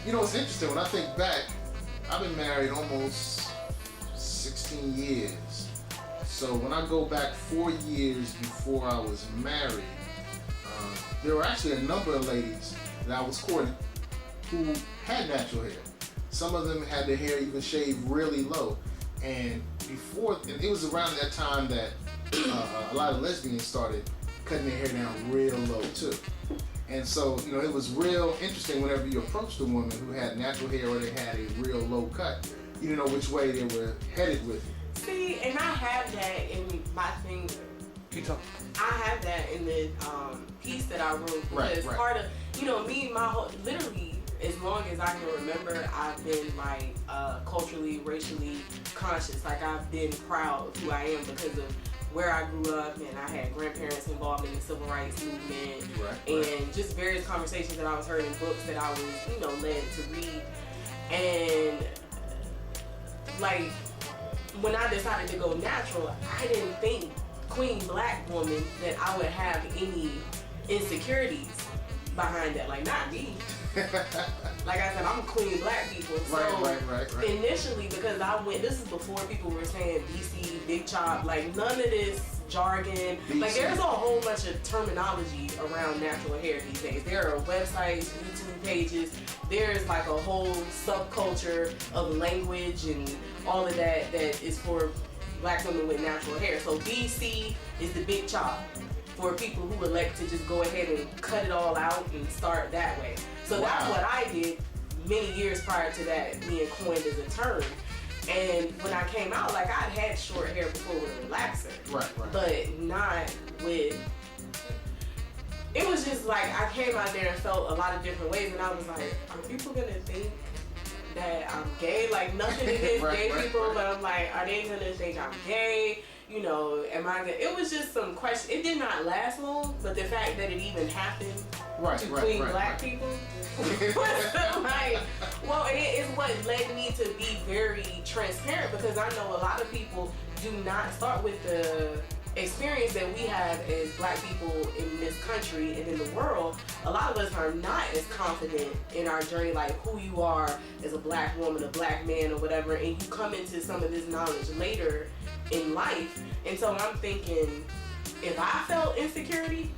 You know, it's interesting. When I think back, I've been married almost 16 years. So when I go back 4 years before I was married, there were actually a number of ladies that I was courting who had natural hair. Some of them had their hair even shaved really low. And it was around that time that a lot of lesbians started cutting their hair down real low too. And so, you know, it was real interesting whenever you approached a woman who had natural hair or they had a real low cut. You didn't know which way they were headed with it. See, and I have that in my thing. I have that in the piece that I wrote because part of, you know, me, my whole, literally, as long as I can remember, I've been like culturally, racially conscious. Like I've been proud of who I am because of where I grew up, and I had grandparents involved in the civil rights movement, and just various conversations that I was heard in books that I was, you know, led to read. And like when I decided to go natural, I didn't think, queen black woman, that I would have any insecurities behind that. Like, not me. Like I said, I'm a queen black people. So initially, because this is before people were saying BC, big chop, like none of this jargon. BC. Like there's a whole bunch of terminology around natural hair these days. There are websites, YouTube pages. There's like a whole subculture of language and all of that is for black women with natural hair. So BC is the big chop for people who elect to just go ahead and cut it all out and start that way. So that's what I did many years prior to that being coined as a term. And when I came out, like I'd had short hair before with a relaxer. But not with, it was just like I came out there and felt a lot of different ways, and I was like, are people gonna think that I'm gay? Like nothing against gay people, but I'm like, are they gonna think I'm gay? You know, am I gonna, it was just some question. It did not last long, but the fact that it even happened to queen black people was like, well, it is what led me to be very transparent, because I know a lot of people do not start with the experience that we have as black people in this country and in the world. A lot of us are not as confident in our journey, like who you are as a black woman, a black man, or whatever, and you come into some of this knowledge later in life. And so I'm thinking, if I felt insecurity,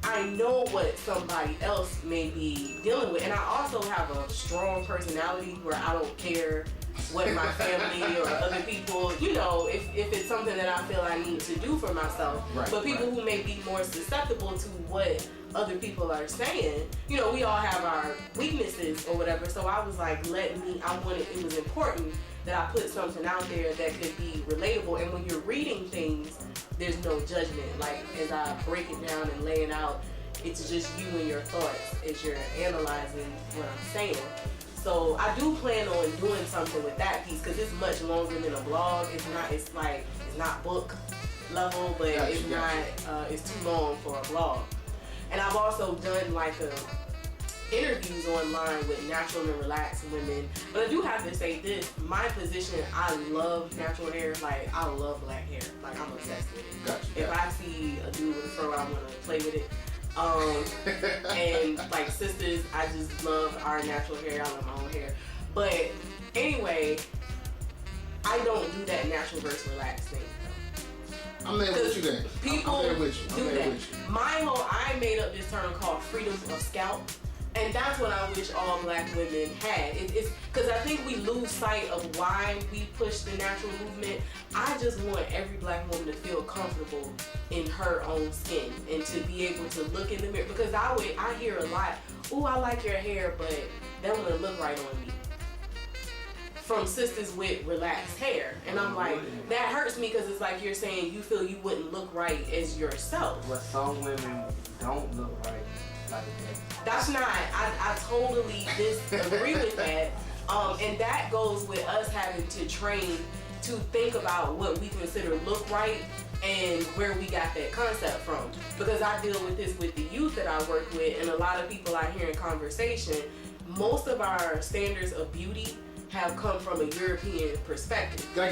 I know what somebody else may be dealing with. And I also have a strong personality where I don't care what my family or other people, you know, if it's something that I feel I need to do for myself. But people who may be more susceptible to what other people are saying, you know, we all have our weaknesses or whatever. So I was like, it was important that I put something out there that could be relatable. And when you're reading things, there's no judgment. Like as I break it down and lay it out, it's just you and your thoughts as you're analyzing what I'm saying. So I do plan on doing something with that piece, because it's much longer than a blog. It's not book level, but it's too long for a blog. And I've also done like interviews online with natural and relaxed women. But I do have to say this, my position, I love natural hair. Like I love black hair. Like I'm obsessed with it. If I see a dude with a fro, I want to play with it. And like sisters, I just love our natural hair. I love my own hair. But anyway, I don't do that natural versus relaxed thing. I'm there with you then. People I'm there with you. do that. I made up this term called freedom of scalp. And that's what I wish all black women had. It's because I think we lose sight of why we push the natural movement. I just want every black woman to feel comfortable in her own skin and to be able to look in the mirror. Because I hear a lot, "Ooh, I like your hair, but that wouldn't look right on me," from sisters with relaxed hair. And I'm like, that hurts me, because it's like you're saying you feel you wouldn't look right as yourself. But some women don't look right like that. That's not, I totally disagree with that. And that goes with us having to train to think about what we consider look right and where we got that concept from. Because I deal with this with the youth that I work with, and a lot of people I hear in conversation, most of our standards of beauty have come from a European perspective. Can I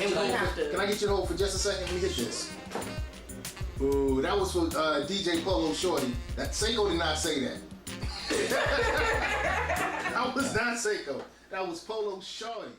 get you to hold for just a second? Let me hit this. Ooh, that was for DJ Polo Shawty. That Seko did not say that. I'm was not Seko. That was Polo Shawty.